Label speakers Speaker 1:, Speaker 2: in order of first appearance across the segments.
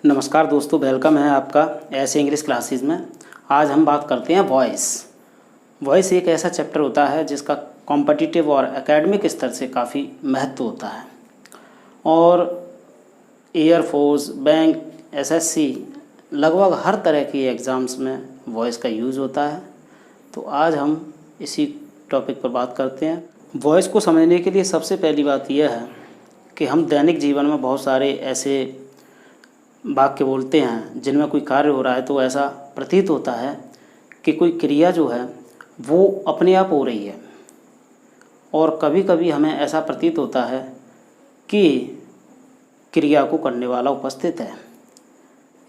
Speaker 1: नमस्कार दोस्तों, वेलकम है आपका ऐसे इंग्लिश क्लासेस में। आज हम बात करते हैं वॉइस। वॉइस एक ऐसा चैप्टर होता है जिसका कॉम्पिटिटिव और एकेडमिक स्तर से काफ़ी महत्व होता है और एयरफोर्स, बैंक, एसएससी लगभग हर तरह की एग्ज़ाम्स में वॉइस का यूज़ होता है। तो आज हम इसी टॉपिक पर बात करते हैं। वॉइस को समझने के लिए सबसे पहली बात यह है कि हम दैनिक जीवन में बहुत सारे ऐसे वाक्य बोलते हैं जिनमें कोई कार्य हो रहा है तो ऐसा प्रतीत होता है कि कोई क्रिया जो है वो अपने आप हो रही है, और कभी कभी हमें ऐसा प्रतीत होता है कि क्रिया को करने वाला उपस्थित है।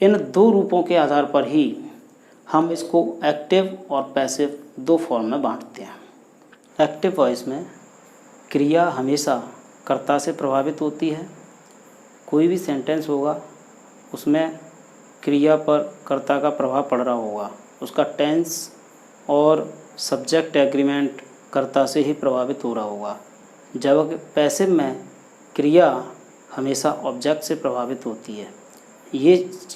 Speaker 1: इन दो रूपों के आधार पर ही हम इसको एक्टिव और पैसिव दो फॉर्म में बांटते हैं। एक्टिव वॉइस में क्रिया हमेशा कर्ता से प्रभावित होती है। कोई भी सेंटेंस होगा उसमें क्रिया पर कर्ता का प्रभाव पड़ रहा होगा, उसका टेंस और सब्जेक्ट एग्रीमेंट कर्ता से ही प्रभावित हो रहा होगा। जबकि पैसिव में क्रिया हमेशा ऑब्जेक्ट से प्रभावित होती है। ये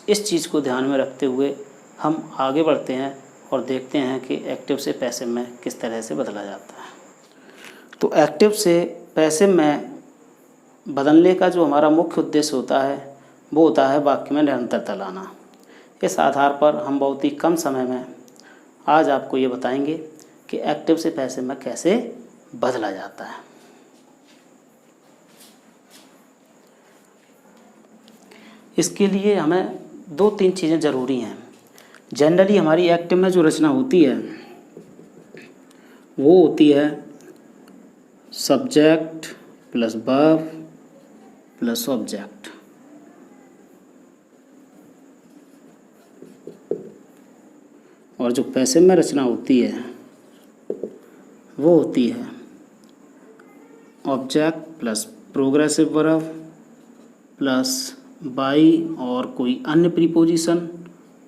Speaker 1: इस चीज़ को ध्यान में रखते हुए हम आगे बढ़ते हैं और देखते हैं कि एक्टिव से पैसिव में किस तरह से बदला जाता है। तो एक्टिव से पैसिव में बदलने का जो हमारा मुख्य उद्देश्य होता है वो होता है वाक्य में निरंतरता लाना। इस आधार पर हम बहुत ही कम समय में आज आपको ये बताएंगे कि एक्टिव से पैसिव में कैसे बदला जाता है। इसके लिए हमें दो तीन चीज़ें ज़रूरी हैं। जनरली हमारी एक्टिव में जो रचना होती है वो होती है subject plus verb plus object. और जो पैसिव में रचना होती है वो होती है object plus progressive verb plus by और कोई अन्य प्रीपोजिशन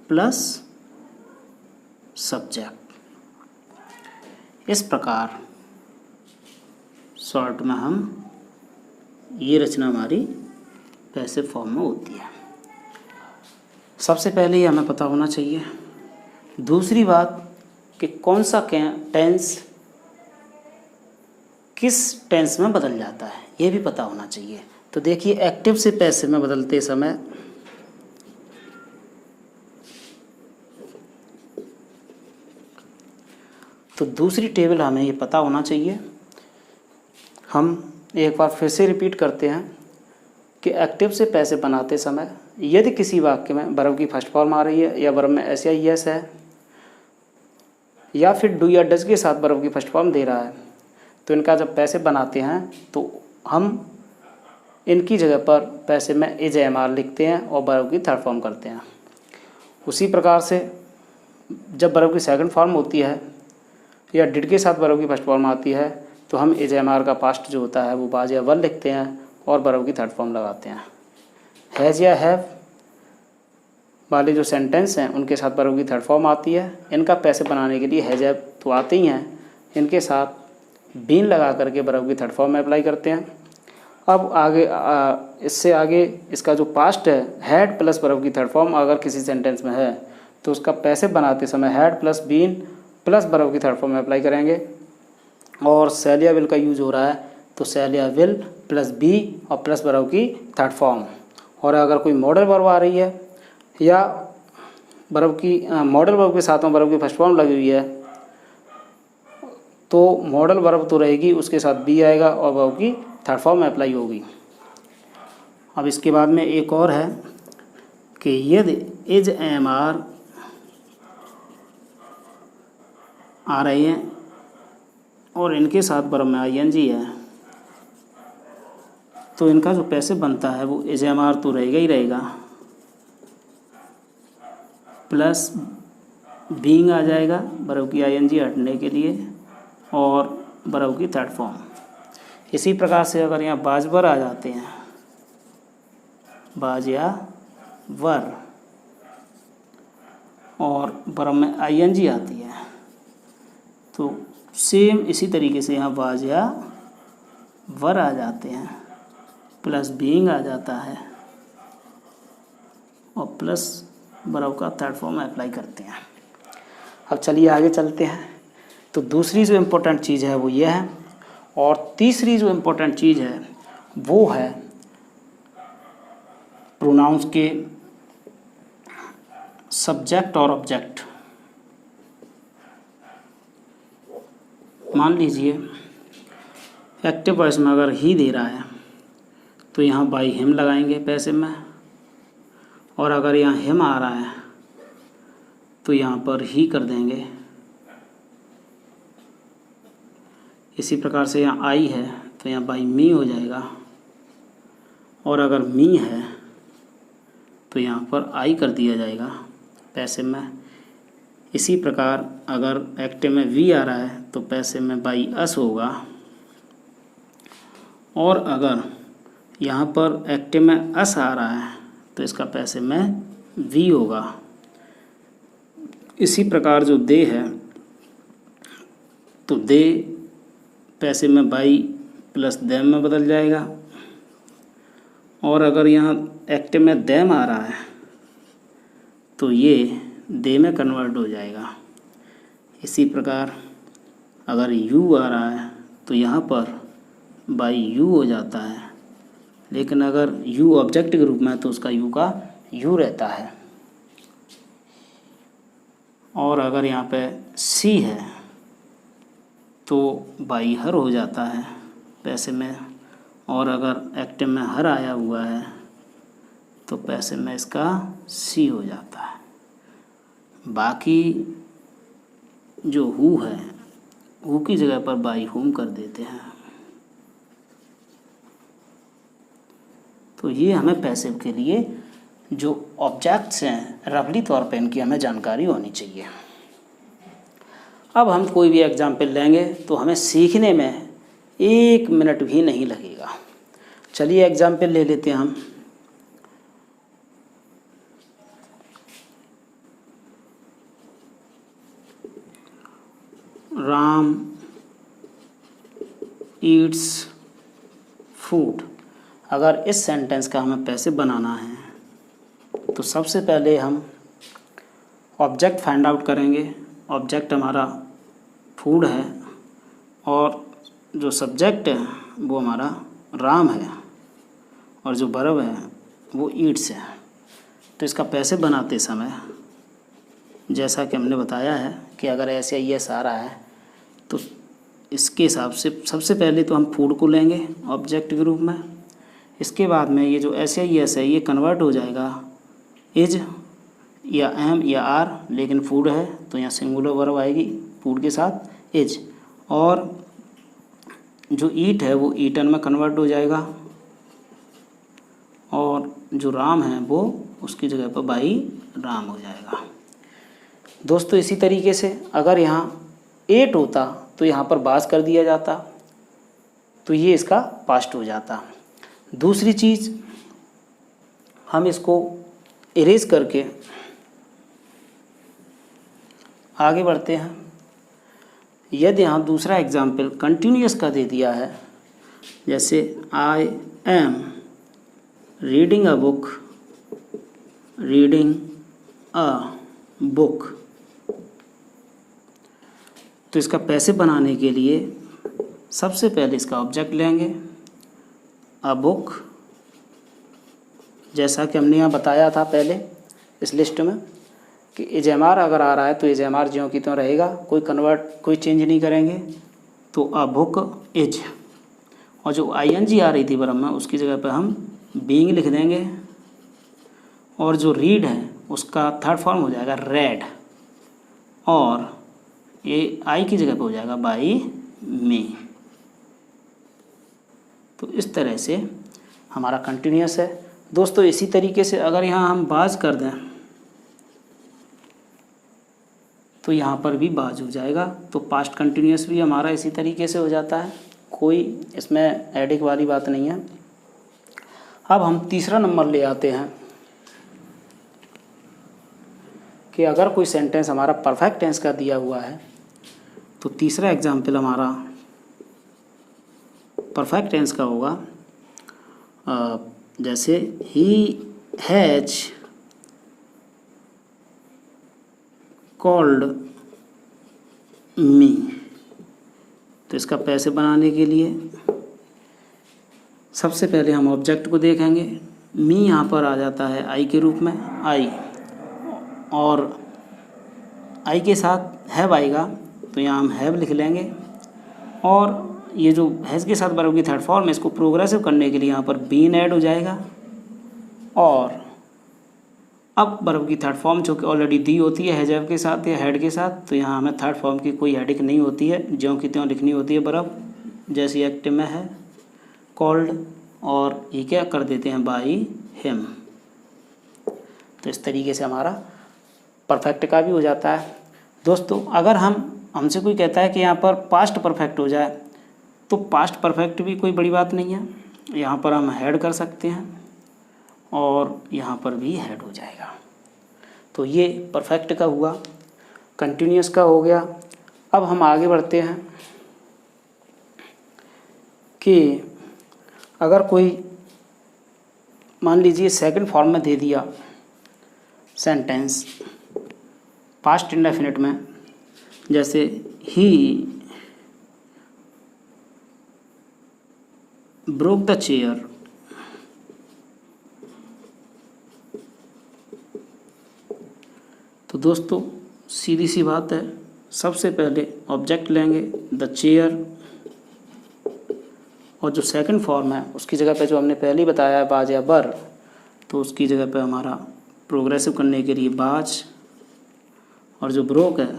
Speaker 1: प्लस सब्जेक्ट। इस प्रकार शॉर्ट में हम ये रचना हमारी पैसिव फॉर्म में होती है। सबसे पहले ये हमें पता होना चाहिए। दूसरी बात कि कौन सा टेंस किस टेंस में बदल जाता है ये भी पता होना चाहिए। तो देखिए, एक्टिव से पैसिव में बदलते समय तो दूसरी टेबल हमें ये पता होना चाहिए। हम एक बार फिर से रिपीट करते हैं कि एक्टिव से पैसिव बनाते समय यदि किसी वाक्य में वर्ब की फर्स्ट फॉर्म आ रही है या वर्ब में एस या यस है या फिर डू या डज के साथ वर्ब की फर्स्ट फॉर्म दे रहा है, तो इनका जब पैसिव बनाते हैं तो हम इनकी जगह पर पैसिव में इज एम आर लिखते हैं और वर्ब की थर्ड फॉर्म करते हैं। उसी प्रकार से जब वर्ब की सेकंड फॉर्म होती है या डिड के साथ वर्ब की फर्स्ट फॉर्म आती है तो हम इज एम आर का पास्ट जो होता है वो वाज या वर लिखते हैं और वर्ब की थर्ड फॉर्म लगाते हैं। हैज़ या हैव वाले जो सेंटेंस हैं उनके साथ वर्ब की थर्ड फॉर्म आती है। इनका पैसिव बनाने के लिए हैज़ हैव तो आते ही हैं, इनके साथ बीन लगा करके वर्ब की थर्ड फॉर्म में अप्लाई करते हैं। अब आगे इससे आगे इसका जो पास्ट है हैड प्लस वर्ब की थर्ड फॉर्म अगर किसी सेंटेंस में है तो उसका पैसिव बनाते समय had plus been plus verb की थर्ड फॉर्म में अप्लाई करेंगे। और शैल या विल का यूज हो रहा है तो शैल या विल प्लस बी और प्लस वर्ब की थर्ड फॉर्म। और अगर कोई मॉडल वर्ब आ रही है या वर्ब की मॉडल वर्ब के साथ में वर्ब की फर्स्ट फॉर्म लगी हुई है तो मॉडल वर्ब तो रहेगी, उसके साथ बी आएगा और वर्ब की थर्ड फॉर्म में अप्लाई होगी। अब इसके बाद में एक और है कि यदि इज एम आर आ रही है और इनके साथ वर्ब में आई एन जी है तो इनका जो पैसिव बनता है वो इज एम आर तो रहेगा ही रहेगा, प्लस बीइंग आ जाएगा वर्ब की आई एन जी हटने के लिए और वर्ब की थर्ड फॉर्म। इसी प्रकार से अगर यहाँ बाज वर आ जाते हैं, बाज या वर और वर्ब में आई एन जी आती है तो सेम इसी तरीके से यहाँ बाज या वर आ जाते हैं, प्लस बीइंग आ जाता है और प्लस वर्ब का थर्ड फॉर्म अप्लाई करते हैं। अब चलिए आगे चलते हैं। तो दूसरी जो इम्पोर्टेंट चीज़ है वो ये है, और तीसरी जो इम्पोर्टेंट चीज़ है वो है प्रोनाउंस के सब्जेक्ट और ऑब्जेक्ट। मान लीजिए एक्टिव वॉइस में अगर ही दे रहा है तो यहाँ बाई हिम लगाएंगे पैसिव में, और अगर यहाँ हिम आ रहा है तो यहाँ पर ही कर देंगे। इसी प्रकार से यहाँ आई है तो यहाँ बाई मी हो जाएगा, और अगर मी है तो यहाँ पर आई कर दिया जाएगा पैसिव में। इसी प्रकार अगर एक्टिव में वी आ रहा है तो पैसिव में बाई अस होगा, और अगर यहाँ पर एक्टिव में अस आ रहा है तो इसका पैसिव में वी होगा। इसी प्रकार जो दे है तो दे पैसिव में बाई प्लस देम में बदल जाएगा, और अगर यहाँ एक्टिव में देम आ रहा है तो ये दे में कन्वर्ट हो जाएगा। इसी प्रकार अगर यू आ रहा है तो यहाँ पर बाई यू हो जाता है, लेकिन अगर यू ऑब्जेक्ट के रूप में है तो उसका यू का यू रहता है। और अगर यहाँ पे सी है तो बाई हर हो जाता है पैसे में, और अगर एक्टिव में हर आया हुआ है तो पैसे में इसका सी हो जाता है। बाकी जो हु है, हु की जगह पर बाई हुम कर देते हैं। तो ये हमें पैसिव के लिए जो ऑब्जेक्ट्स हैं रफली तौर पे इनकी हमें जानकारी होनी चाहिए। अब हम कोई भी एग्जाम्पल लेंगे तो हमें सीखने में 1 मिनट भी नहीं लगेगा। चलिए एग्जाम्पल ले लेते हैं हम। Ram Yeats food. अगर इस सेंटेंस का हमें पैसिव बनाना है तो सबसे पहले हम ऑब्जेक्ट फाइंड आउट करेंगे। ऑब्जेक्ट हमारा फूड है और जो सब्जेक्ट है वो हमारा राम है, और जो वर्ब है वो ईट्स है। तो इसका पैसिव बनाते समय जैसा कि हमने बताया है कि अगर ऐसे यस आ रहा है तो इसके हिसाब से सबसे पहले तो हम फूड को लेंगे ऑब्जेक्ट के रूप में। इसके बाद में ये जो ऐसे यस है ये कन्वर्ट हो जाएगा इज या एम या आर, लेकिन फूड है तो यहाँ सिंगुलर वर्ब आएगी फूड के साथ इज, और जो ईट है वो ईटन में कन्वर्ट हो जाएगा, और जो राम है वो उसकी जगह पर बाई राम हो जाएगा। दोस्तों इसी तरीके से अगर यहाँ एट होता तो यहाँ पर बास कर दिया जाता, तो ये इसका पास्ट हो जाता। दूसरी चीज़, हम इसको इरेज करके आगे बढ़ते हैं। यदि यहाँ दूसरा एग्जाम्पल कंटिन्यूअस का दे दिया है, जैसे I am reading a book, reading a book, तो इसका पैसिव बनाने के लिए सबसे पहले इसका ऑब्जेक्ट लेंगे अ बुक, जैसा कि हमने यहाँ बताया था पहले इस लिस्ट में कि इज एम आर अगर आ रहा है तो इज एम आर ज्यों की त्यों रहेगा, कोई चेंज नहीं करेंगे। तो अ बुक इज, और जो आई एन जी आ रही थी वर्ब में उसकी जगह पर हम बीइंग लिख देंगे, और जो रीड है उसका थर्ड फॉर्म हो जाएगा रेड, और ये आई की जगह पे हो जाएगा बाई मी। तो इस तरह से हमारा कंटिन्यूअस है। दोस्तों इसी तरीके से अगर यहाँ हम बाज कर दें तो यहाँ पर भी बाज हो जाएगा, तो पास्ट कंटिन्यूअस भी हमारा इसी तरीके से हो जाता है, कोई इसमें एडिक वाली बात नहीं है। अब हम तीसरा नंबर ले आते हैं कि अगर कोई सेंटेंस हमारा परफेक्ट टेंस का दिया हुआ है तो तीसरा एग्जाम्पल हमारा परफेक्ट टेंस का होगा। जैसे ही हैज कॉल्ड मी। तो इसका पैसे बनाने के लिए सबसे पहले हम ऑब्जेक्ट को देखेंगे। मी यहाँ पर आ जाता है आई के रूप में, आई, और आई के साथ हैव आएगा तो यहाँ हम हैव लिख लेंगे। और ये जो हैज़ के साथ वर्ब की थर्ड फॉर्म है, इसको प्रोग्रेसिव करने के लिए यहाँ पर बीन ऐड हो जाएगा। और अब वर्ब की थर्ड फॉर्म जो कि ऑलरेडी दी होती है हैज हैव के साथ या हैड के साथ, तो यहाँ हमें थर्ड फॉर्म की कोई हेडिंग नहीं होती है, ज्यों की त्यों लिखनी होती है वर्ब, जैसी एक्टिव में है कॉल्ड, और ये क्या कर देते हैं बाई हिम। तो इस तरीके से हमारा परफेक्ट का भी हो जाता है। दोस्तों अगर हमसे कोई कहता है कि यहाँ पर पास्ट परफेक्ट हो जाए, तो पास्ट परफेक्ट भी कोई बड़ी बात नहीं है, यहाँ पर हम हैड कर सकते हैं और यहाँ पर भी हैड हो जाएगा। तो ये परफेक्ट का हुआ, कंटिन्यूस का हो गया। अब हम आगे बढ़ते हैं कि अगर कोई मान लीजिए सेकंड फॉर्म में दे दिया सेंटेंस पास्ट इंडेफिनिट में, जैसे ही ब्रोक द चेयर, तो दोस्तों सीधी सी बात है, सबसे पहले ऑब्जेक्ट लेंगे द चेयर, और जो सेकंड फॉर्म है उसकी जगह पे जो हमने पहले ही बताया है बाज या बर, तो उसकी जगह पे हमारा प्रोग्रेसिव करने के लिए बाज, और जो ब्रोक है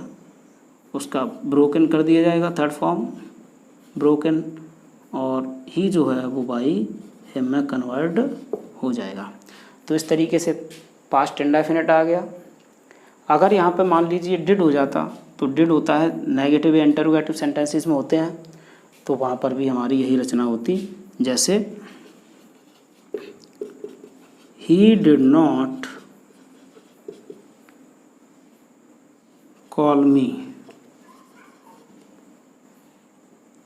Speaker 1: उसका ब्रोकन कर दिया जाएगा थर्ड फॉर्म ब्रोकन, और ही जो है वो बाई हिम में कन्वर्ट हो जाएगा। तो इस तरीके से पास्ट इंडेफिनिट आ गया। अगर यहाँ पे मान लीजिए डिड हो जाता, तो डिड होता है नेगेटिव या इंटरोगेटिव सेंटेंसेस में होते हैं, तो वहाँ पर भी हमारी यही रचना होती, जैसे ही डिड नॉट कॉल मी।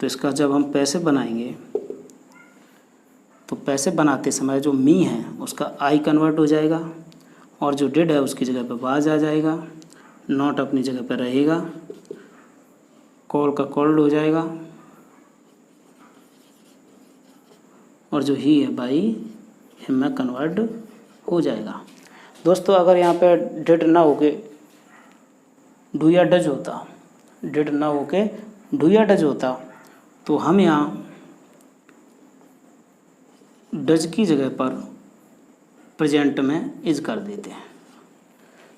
Speaker 1: तो इसका जब हम पैसे बनाएंगे तो पैसे बनाते समय जो मी है उसका आई कन्वर्ट हो जाएगा, और जो डिड है उसकी जगह पे वाज आ जाएगा, नॉट अपनी जगह पे रहेगा, कॉल का कॉल्ड हो जाएगा, और जो ही है बाई हिम में कन्वर्ट हो जाएगा। दोस्तों अगर यहाँ पे डिड ना होके डू या डज होता, डिड ना होके डू या डज होता, तो हम यहाँ डज की जगह पर प्रेजेंट में इज कर देते हैं।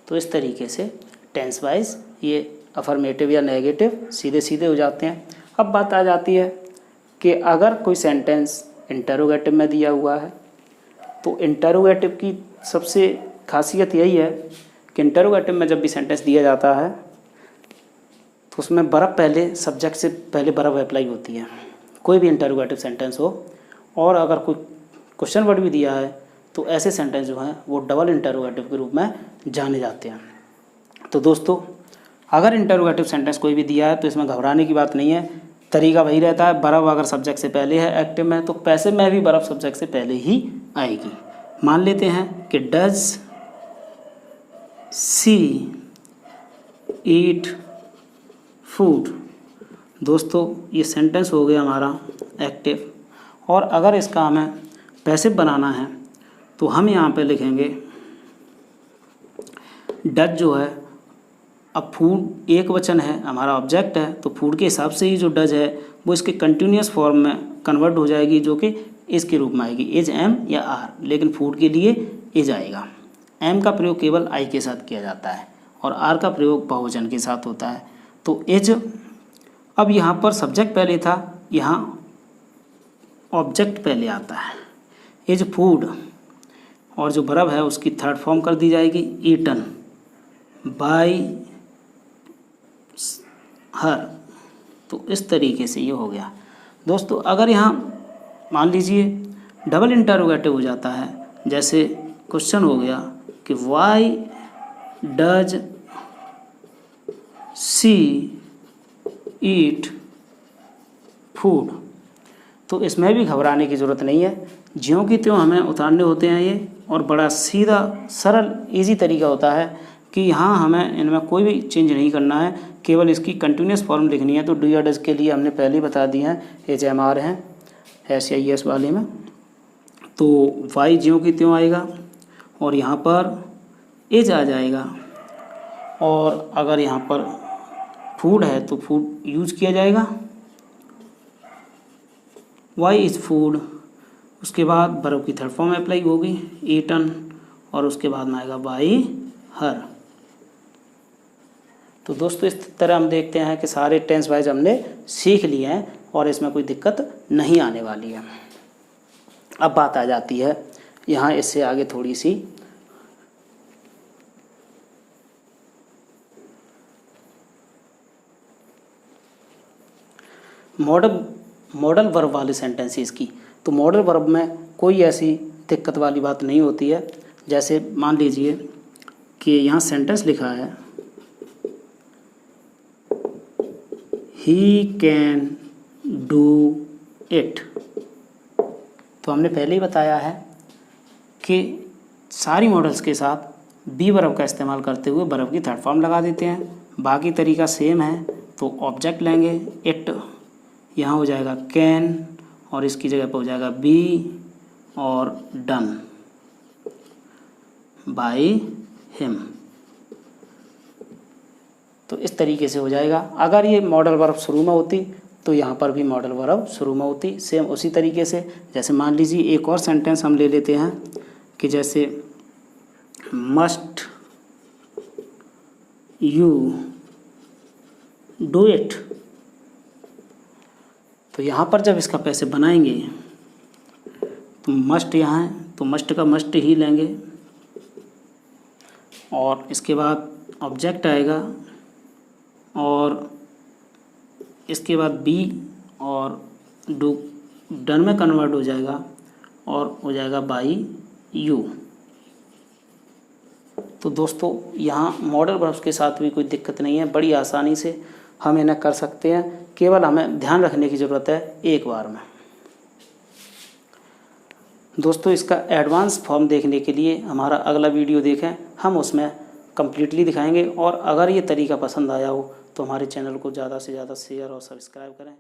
Speaker 1: तो इस तरीके से टेंस वाइज ये अफर्मेटिव या नेगेटिव सीधे सीधे हो जाते हैं। अब बात आ जाती है कि अगर कोई सेंटेंस इंटरोगेटिव में दिया हुआ है, तो इंटरोगेटिव की सबसे खासियत यही है कि इंटरोगेटिव में जब भी सेंटेंस दिया जाता है तो उसमें वर्ब पहले, सब्जेक्ट से पहले वर्ब अप्लाई होती है, कोई भी इंटरोगेटिव सेंटेंस हो। और अगर कोई क्वेश्चन वर्ड भी दिया है तो ऐसे सेंटेंस जो हैं वो डबल इंटरोगेटिव के रूप में जाने जाते हैं। तो दोस्तों अगर इंटरोगेटिव सेंटेंस कोई भी दिया है तो इसमें घबराने की बात नहीं है, तरीका वही रहता है। वर्ब अगर सब्जेक्ट से पहले है एक्टिव में, तो पैसे में भी वर्ब सब्जेक्ट से पहले ही आएगी। मान लेते हैं कि डज सी ईट फूड। दोस्तों ये सेंटेंस हो गया हमारा एक्टिव, और अगर इसका हमें पैसिव बनाना है तो हम यहाँ पे लिखेंगे डज जो है, अब फूड एक वचन है, हमारा ऑब्जेक्ट है, तो फूड के हिसाब से ही जो डज है वो इसके कंटिन्यूस फॉर्म में कन्वर्ट हो जाएगी, जो कि इज के रूप में आएगी, इज एम या आर, लेकिन फूड के लिए इज आएगा। एम का प्रयोग केवल आई के साथ किया जाता है और आर का प्रयोग बहुवचन के साथ होता है। तो इज, अब यहाँ पर सब्जेक्ट पहले था, यहाँ ऑब्जेक्ट पहले आता है, इज फूड, और जो वर्ब है उसकी थर्ड फॉर्म कर दी जाएगी ईटन बाय हर। तो इस तरीके से ये हो गया। दोस्तों अगर यहाँ मान लीजिए डबल इंटरोगेटिव हो जाता है, जैसे क्वेश्चन हो गया कि why does she eat food, तो इसमें भी घबराने की ज़रूरत नहीं है, ज्यों की त्यों हमें उतारने होते हैं ये, और बड़ा सीधा सरल इजी तरीका होता है कि यहाँ हमें इनमें कोई भी चेंज नहीं करना है, केवल इसकी कंटिन्यूस फॉर्म लिखनी है। तो डू या डज के लिए हमने पहले ही बता दिया है, HMR है SIS वाले में। तो वाई ज्यों की त्यों आएगा और यहाँ पर इज आ जाएगा, और अगर यहाँ पर फूड है तो फूड यूज किया जाएगा, वाई इज़ फूड। उसके बाद वर्ब की थर्ड फॉर्म अप्लाई होगी, ईटन, और उसके बाद में आएगा बाई हर। तो दोस्तों इस तरह हम देखते हैं कि सारे टेंस वाइज हमने सीख लिए हैं और इसमें कोई दिक्कत नहीं आने वाली है। अब बात आ जाती है यहाँ इससे आगे थोड़ी सी, मॉडल वर्ब वाले सेंटेंसेस की। तो मॉडल वर्ब में कोई ऐसी दिक्कत वाली बात नहीं होती है। जैसे मान लीजिए कि यहाँ सेंटेंस लिखा है, ही कैन डू इट। तो हमने पहले ही बताया है कि सारी मॉडल्स के साथ बी वर्ब का इस्तेमाल करते हुए वर्ब की थर्ड फॉर्म लगा देते हैं। बाकी तरीका सेम है। तो ऑब्जेक्ट लेंगे इट, यहाँ हो जाएगा कैन और इसकी जगह पर हो जाएगा बी, और डन बाय हिम। तो इस तरीके से हो जाएगा। अगर ये मॉडल वर्ब शुरू में होती तो यहाँ पर भी मॉडल वर्ब शुरू में होती, सेम उसी तरीके से। जैसे मान लीजिए एक और सेंटेंस हम ले लेते हैं कि जैसे मस्ट यू डू इट। तो यहाँ पर जब इसका पैसे बनाएंगे तो मस्ट यहाँ है तो मस्ट का मस्ट ही लेंगे, और इसके बाद ऑब्जेक्ट आएगा और इसके बाद बी और डू डन में कन्वर्ट हो जाएगा और हो जाएगा बाई यू। तो दोस्तों यहाँ मॉडल वर्ब्स के साथ भी कोई दिक्कत नहीं है, बड़ी आसानी से हम इन्हें कर सकते हैं। केवल हमें ध्यान रखने की ज़रूरत है एक बार में। दोस्तों इसका एडवांस फॉर्म देखने के लिए हमारा अगला वीडियो देखें, हम उसमें कम्प्लीटली दिखाएंगे। और अगर ये तरीका पसंद आया हो तो हमारे चैनल को ज़्यादा से ज़्यादा शेयर और सब्सक्राइब करें।